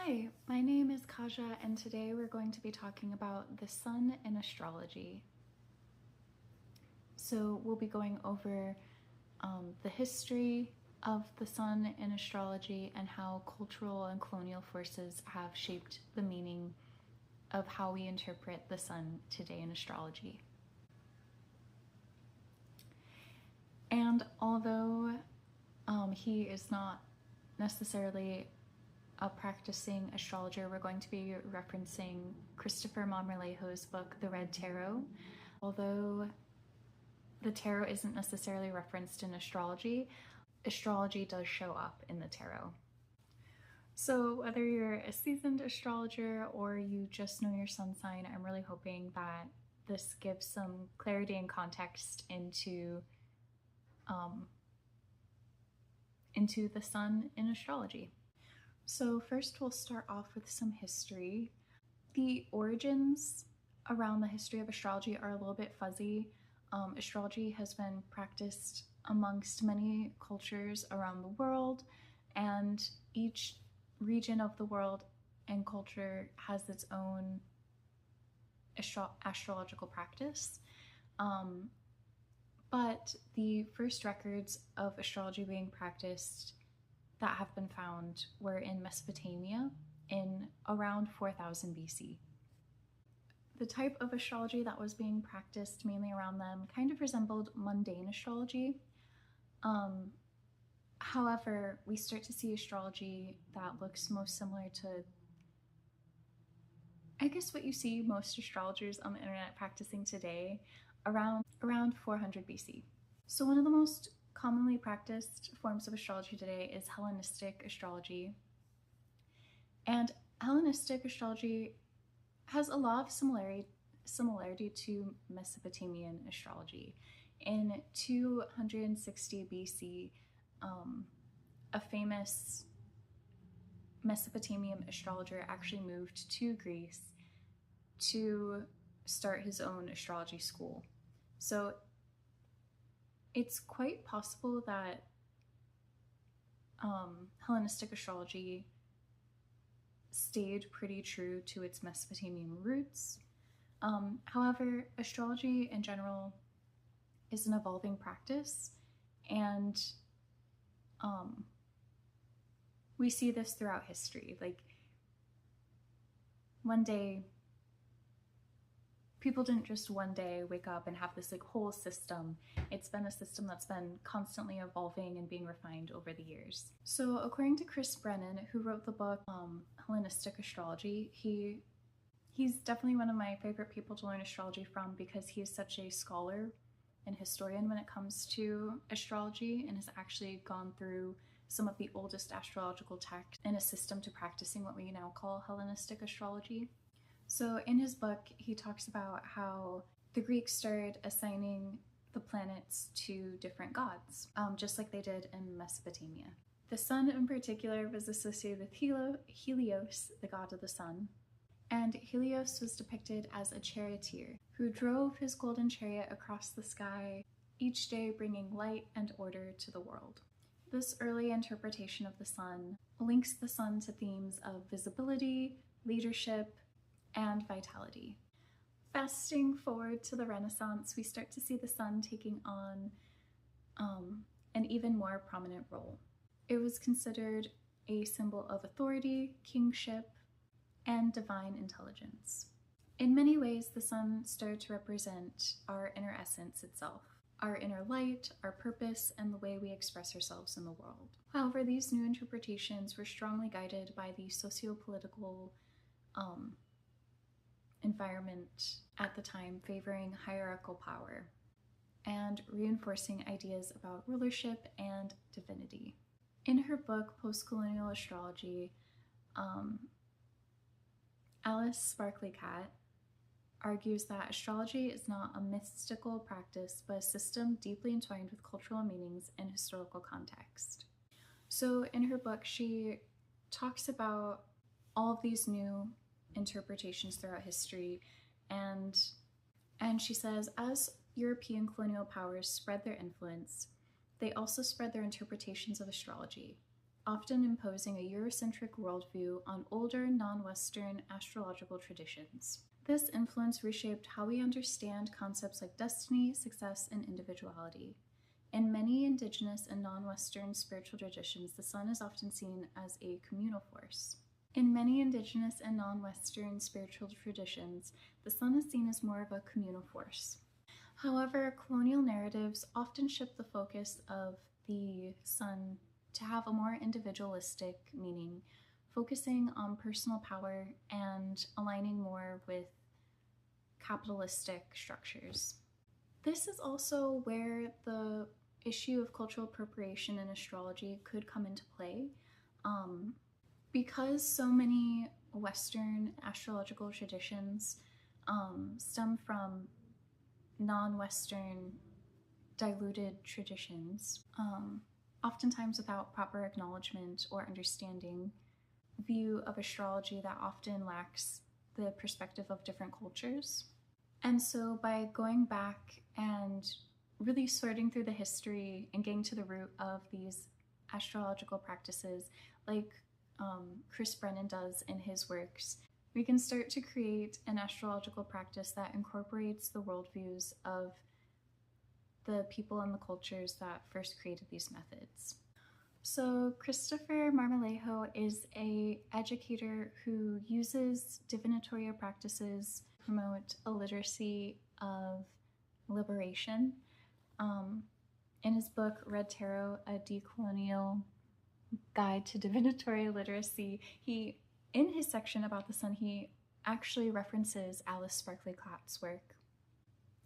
Hi, my name is Kaja, and today we're going to be talking about the sun in astrology. So we'll be going over the history of the sun in astrology and how cultural and colonial forces have shaped the meaning of how we interpret the sun today in astrology. And although he is not necessarily a practicing astrologer, we're going to be referencing Christopher Marmolejo's book, The Red Tarot. Although the tarot isn't necessarily referenced in astrology, astrology does show up in the tarot. So whether you're a seasoned astrologer or you just know your sun sign, I'm really hoping that this gives some clarity and context into the sun in astrology. So first we'll start off with some history. The origins around the history of astrology are a little bit fuzzy. Astrology has been practiced amongst many cultures around the world, and each region of the world and culture has its own astrological practice. But the first records of astrology being practiced that have been found were in Mesopotamia in around 4000 BC. The type of astrology that was being practiced mainly around them kind of resembled mundane astrology. However, we start to see astrology that looks most similar to, I guess, what you see most astrologers on the internet practicing today around 400 BC. So one of the most commonly practiced forms of astrology today is Hellenistic astrology. And Hellenistic astrology has a lot of similarity to Mesopotamian astrology. In 260 BC, a famous Mesopotamian astrologer actually moved to Greece to start his own astrology school. So it's quite possible that Hellenistic astrology stayed pretty true to its Mesopotamian roots. However, astrology in general is an evolving practice, and we see this throughout history. Like, one day, people didn't just one day wake up and have this whole system. It's been a system that's been constantly evolving and being refined over the years. So according to Chris Brennan, who wrote the book Hellenistic Astrology, he's definitely one of my favorite people to learn astrology from because he is such a scholar and historian when it comes to astrology and has actually gone through some of the oldest astrological texts in a system to practicing what we now call Hellenistic astrology. So in his book, he talks about how the Greeks started assigning the planets to different gods, just like they did in Mesopotamia. The sun in particular was associated with Helios, the god of the sun, and Helios was depicted as a charioteer who drove his golden chariot across the sky, each day bringing light and order to the world. This early interpretation of the sun links the sun to themes of visibility, leadership, and vitality. Fasting forward to the Renaissance, we start to see the sun taking on an even more prominent role. It was considered a symbol of authority, kingship, and divine intelligence. In many ways, the sun started to represent our inner essence itself, our inner light, our purpose, and the way we express ourselves in the world. However, these new interpretations were strongly guided by the socio-political environment at the time, favoring hierarchical power and reinforcing ideas about rulership and divinity. In her book, Postcolonial Astrology, Alice Sparkley Cat argues that astrology is not a mystical practice, but a system deeply entwined with cultural meanings and historical context. So in her book, she talks about all of these new interpretations throughout history, and she says, as European colonial powers spread their influence, they also spread their interpretations of astrology. often imposing a Eurocentric worldview on older, non-Western astrological traditions. This influence reshaped how we understand concepts like destiny, success, and individuality. In many indigenous and non-Western spiritual traditions, the sun is often seen as a communal force. In many indigenous and non-Western spiritual traditions, the sun is seen as more of a communal force. However, colonial narratives often shift the focus of the sun to have a more individualistic meaning, focusing on personal power and aligning more with capitalistic structures. This is also where the issue of cultural appropriation in astrology could come into play. Because so many Western astrological traditions stem from non-Western diluted traditions, oftentimes without proper acknowledgement or understanding, view of astrology that often lacks the perspective of different cultures. And so by going back and really sorting through the history and getting to the root of these astrological practices, like Chris Brennan does in his works, we can start to create an astrological practice that incorporates the worldviews of the people and the cultures that first created these methods. So Christopher Marmolejo is an educator who uses divinatory practices to promote a literacy of liberation. In his book, Red Tarot, A Decolonial Guide to Divinatory Literacy, in his section about the sun, he actually references Alice Sparkley Capp's work.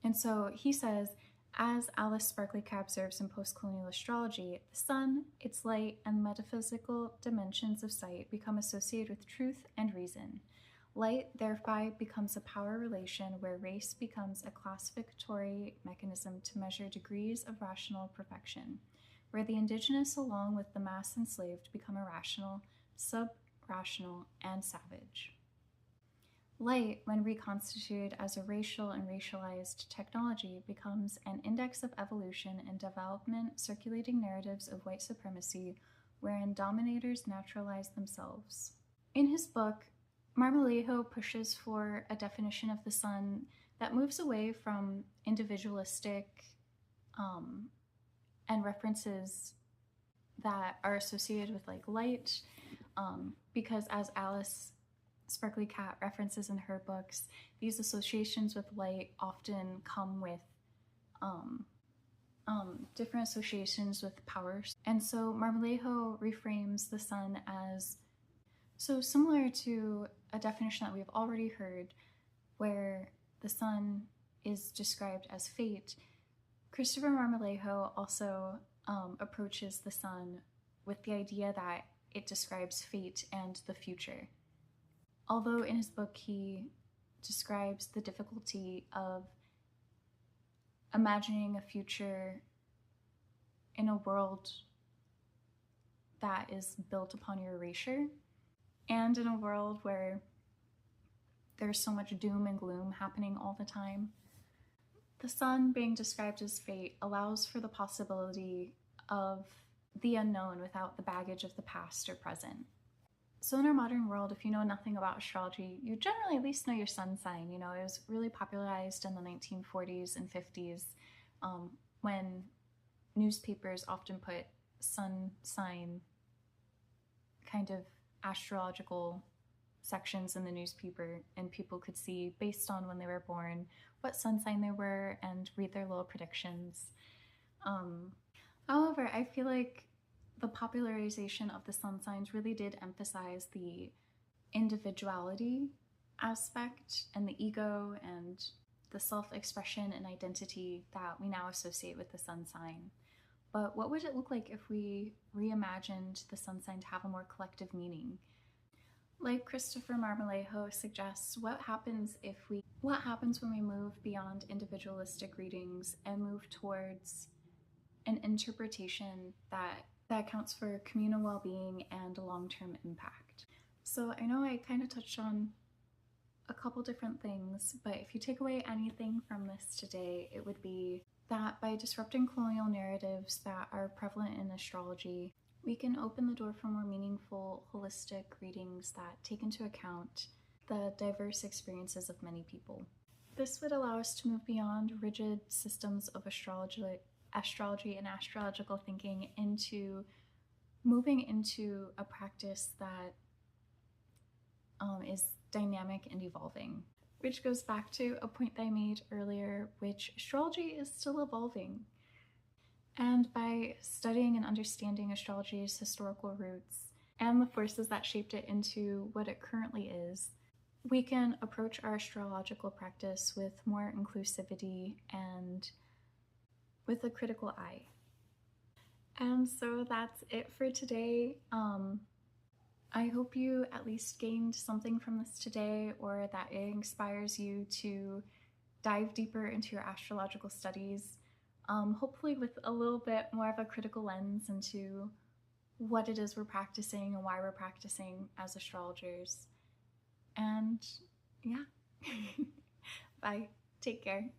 And so he says, as Alice Sparkley Capp observes in post-colonial astrology, the sun, its light, and metaphysical dimensions of sight become associated with truth and reason. Light thereby becomes a power relation where race becomes a classificatory mechanism to measure degrees of rational perfection, where the indigenous along with the mass enslaved become irrational, sub-rational, and savage. Light, when reconstituted as a racial and racialized technology, becomes an index of evolution and development, circulating narratives of white supremacy, wherein dominators naturalize themselves. In his book, Marmolejo pushes for a definition of the sun that moves away from individualistic and references that are associated with like light, because as Alice Sparkley Capp references in her books, these associations with light often come with different associations with powers. And so Marmolejo reframes the sun as so similar to a definition that we've already heard, where the sun is described as fate. Christopher Marmolejo also approaches the sun with the idea that it describes fate and the future. Although in his book he describes the difficulty of imagining a future in a world that is built upon your erasure, and in a world where there's so much doom and gloom happening all the time. The sun being described as fate allows for the possibility of the unknown without the baggage of the past or present. So in our modern world, if you know nothing about astrology, you generally at least know your sun sign. You know, it was really popularized in the 1940s and 50s when newspapers often put sun sign kind of astrological sections in the newspaper, and people could see based on when they were born what sun sign they were and read their little predictions. However, I feel like the popularization of the sun signs really did emphasize the individuality aspect and the ego and the self-expression and identity that we now associate with the sun sign. But what would it look like if we reimagined the sun sign to have a more collective meaning? Like Christopher Marmolejo suggests, what happens when we move beyond individualistic readings and move towards an interpretation that accounts for communal well-being and long-term impact? So I know I kind of touched on a couple different things, but if you take away anything from this today, it would be that by disrupting colonial narratives that are prevalent in astrology, we can open the door for more meaningful, holistic readings that take into account the diverse experiences of many people. This would allow us to move beyond rigid systems of astrology and astrological thinking into moving into a practice that is dynamic and evolving, which goes back to a point that I made earlier, which astrology is still evolving. And by studying and understanding astrology's historical roots and the forces that shaped it into what it currently is, we can approach our astrological practice with more inclusivity and with a critical eye. And so that's it for today. I hope you at least gained something from this today, or that it inspires you to dive deeper into your astrological studies, hopefully with a little bit more of a critical lens into what it is we're practicing and why we're practicing as astrologers. And yeah, bye. Take care.